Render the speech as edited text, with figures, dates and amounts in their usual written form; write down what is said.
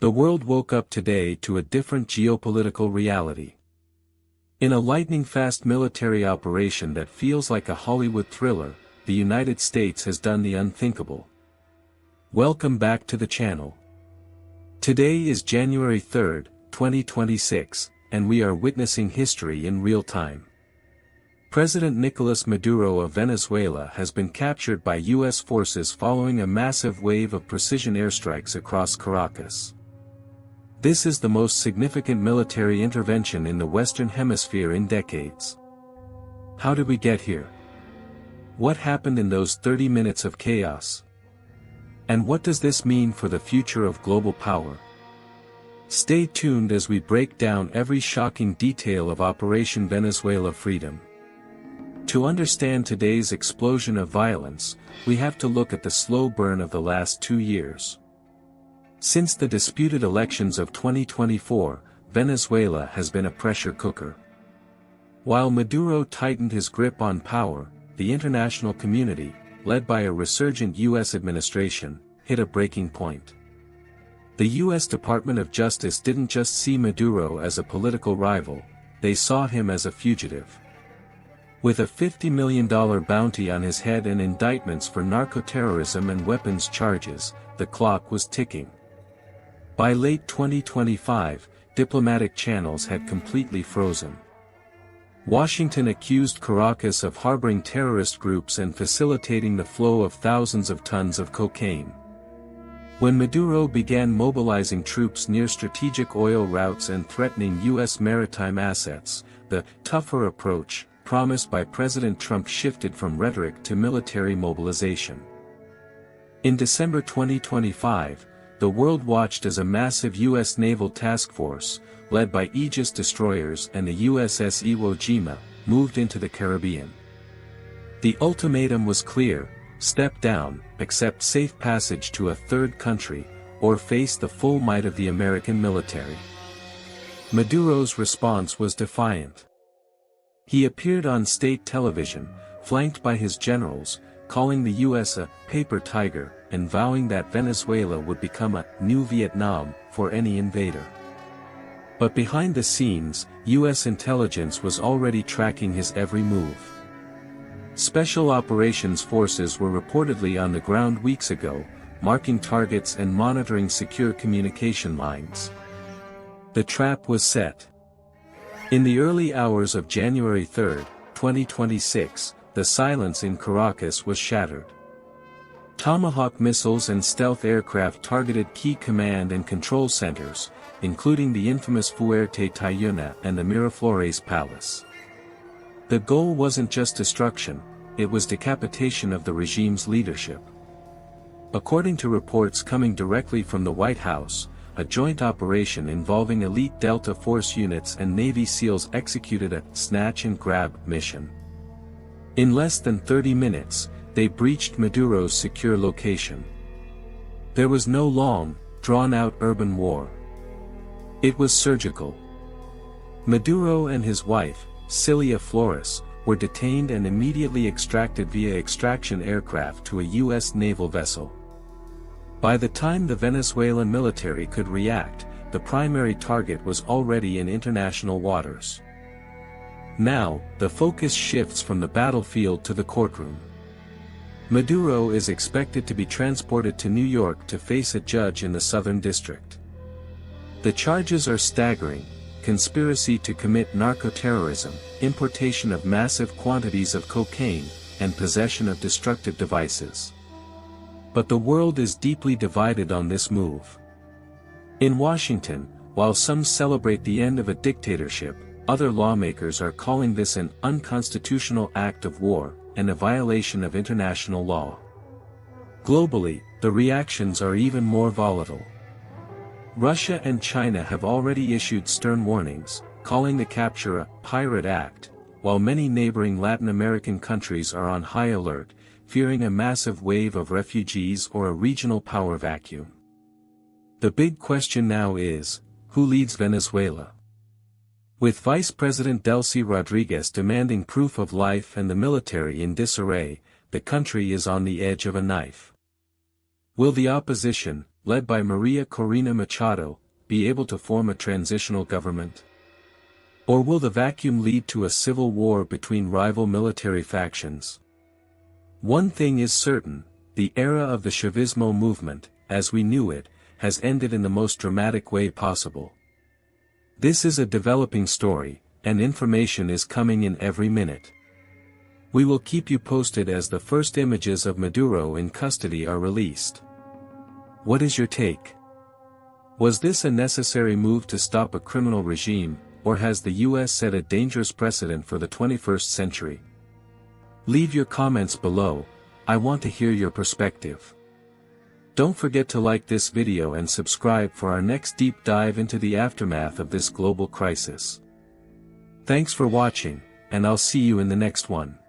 The world woke up today to a different geopolitical reality. In a lightning-fast military operation that feels like a Hollywood thriller, the United States has done the unthinkable. Welcome back to the channel. Today is January 3rd, 2026, and we are witnessing history in real time. President Nicolás Maduro of Venezuela has been captured by U.S. forces following a massive wave of precision airstrikes across Caracas. This is the most significant military intervention in the Western Hemisphere in decades. How did we get here? What happened in those 30 minutes of chaos? And what does this mean for the future of global power? Stay tuned as we break down every shocking detail of Operation Venezuela Freedom. To understand today's explosion of violence, we have to look at the slow burn of the last 2 years. Since the disputed elections of 2024, Venezuela has been a pressure cooker. While Maduro tightened his grip on power, the international community, led by a resurgent U.S. administration, hit a breaking point. The U.S. Department of Justice didn't just see Maduro as a political rival, they saw him as a fugitive. With a $50 million bounty on his head and indictments for narco-terrorism and weapons charges, the clock was ticking. By late 2025, diplomatic channels had completely frozen. Washington accused Caracas of harboring terrorist groups and facilitating the flow of thousands of tons of cocaine. When Maduro began mobilizing troops near strategic oil routes and threatening U.S. maritime assets, the tougher approach, promised by President Trump, shifted from rhetoric to military mobilization. In December 2025, the world watched as a massive U.S. naval task force, led by Aegis destroyers and the USS Iwo Jima, moved into the Caribbean. The ultimatum was clear: step down, accept safe passage to a third country, or face the full might of the American military. Maduro's response was defiant. He appeared on state television, flanked by his generals, calling the U.S. a paper tiger, and vowing that Venezuela would become a new Vietnam for any invader. But behind the scenes, U.S. intelligence was already tracking his every move. Special operations forces were reportedly on the ground weeks ago, marking targets and monitoring secure communication lines. The trap was set. In the early hours of January 3, 2026, the silence in Caracas was shattered. Tomahawk missiles and stealth aircraft targeted key command and control centers, including the infamous Fuerte Tiuna and the Miraflores Palace. The goal wasn't just destruction, it was decapitation of the regime's leadership. According to reports coming directly from the White House, a joint operation involving elite Delta Force units and Navy SEALs executed a snatch and grab mission. In less than 30 minutes, they breached Maduro's secure location. There was no long, drawn-out urban war. It was surgical. Maduro and his wife, Cilia Flores, were detained and immediately extracted via extraction aircraft to a U.S. naval vessel. By the time the Venezuelan military could react, the primary target was already in international waters. Now, the focus shifts from the battlefield to the courtroom. Maduro is expected to be transported to New York to face a judge in the Southern District. The charges are staggering: conspiracy to commit narco-terrorism, importation of massive quantities of cocaine, and possession of destructive devices. But the world is deeply divided on this move. In Washington, while some celebrate the end of a dictatorship, other lawmakers are calling this an unconstitutional act of war, and a violation of international law. Globally, the reactions are even more volatile. Russia and China have already issued stern warnings, calling the capture a pirate act, while many neighboring Latin American countries are on high alert, fearing a massive wave of refugees or a regional power vacuum. The big question now is, who leads Venezuela? With Vice President Delcy Rodriguez demanding proof of life and the military in disarray, the country is on the edge of a knife. Will the opposition, led by Maria Corina Machado, be able to form a transitional government? Or will the vacuum lead to a civil war between rival military factions? One thing is certain, the era of the Chavismo movement, as we knew it, has ended in the most dramatic way possible. This is a developing story, and information is coming in every minute. We will keep you posted as the first images of Maduro in custody are released. What is your take? Was this a necessary move to stop a criminal regime, or has the US set a dangerous precedent for the 21st century? Leave your comments below, I want to hear your perspective. Don't forget to like this video and subscribe for our next deep dive into the aftermath of this global crisis. Thanks for watching, and I'll see you in the next one.